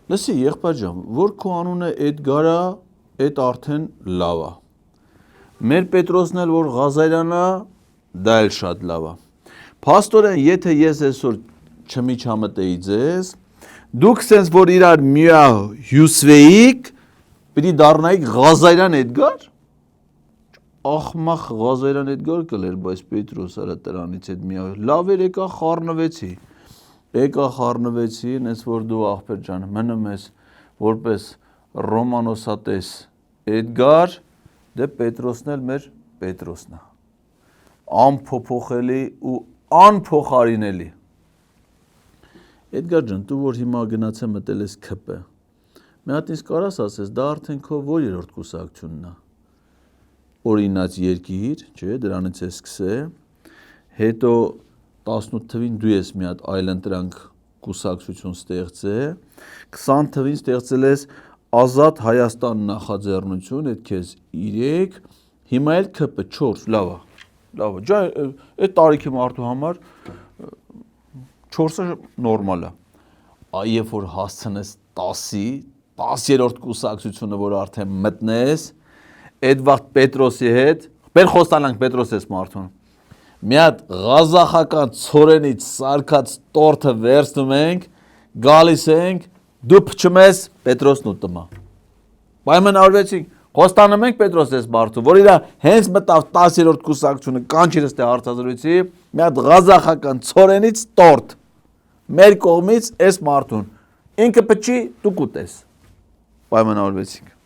Լսի, եղբայր ջան, որ քո անունը Էդգար է, այդ արդեն լավ է։ Մեր Պետրոսն էլ որ Ղազարյանն է, դա էլ շատ լավ է։ Փաստորեն, եթե ես այսօր չմիջամտեի ձեզ, դուք sense որ իրար միա հյուսվեիք, պիտի դառնայիք Ղազարյան Էդգար։ Ախմախ Ղազարյան Էդգար կլեր, բայց Պետրոս արա տրանից այդ միա լավ էր եկա խառնվեցի։ Եկա խառնվեցի, նես որ դու աղբեր ջան մնում ես որպես Ռոմանոսատես Էդգար, դե Պետրոսն էլ մեր Պետրոսն է։ Անփոփոխելի ու անփոխարինելի։ Էդգար ջան, դու որ հիմա գնացե մտել ես ՔՊ, մի հատ ինձ կարաս ասես, դա արդեն քո որ երրորդ կուսակցությունն է։ Օրինաց երկիր, չէ, դրանից է սկսե, հետո 18 թվին դու ես մի հատ այլընտրանք կուսակցություն ստեղծե, 20 թվին ստեղծել ես Ազատ Հայաստան նախաձեռնություն, այդ քեզ 3, հիմա էլ ՔՊ 4, լավ է, լավ է, ջան, այդ տարիքի մարդու համար 4-ը նորմալ է, երբ որ հասցնես 10-ի, 10-րդ կուսակցությունը, որ արդեն մտնես, այդ վաղտ Պետրոսի հետ, բեր խոստանանք Պետրոս ես մարդուն, մի հատ ղազախական ցորենից սարքած տորթը վերցնում ենք, գալիս ենք, դու փչում ես Պետրոսն ու տմա։ Պայմանավորվեցինք, խոստանում ենք Պետրոս ես մարդու, որ իրա հենց մտավ 10-րդ կուսակցությունը կանչիրս թե հարցազրույցի, մի հատ ղազախական ցորենից տորթ, մեր կողմից այս մարդուն, ինքը փչի, դու կուտես։ Պայմանավորվեցինք։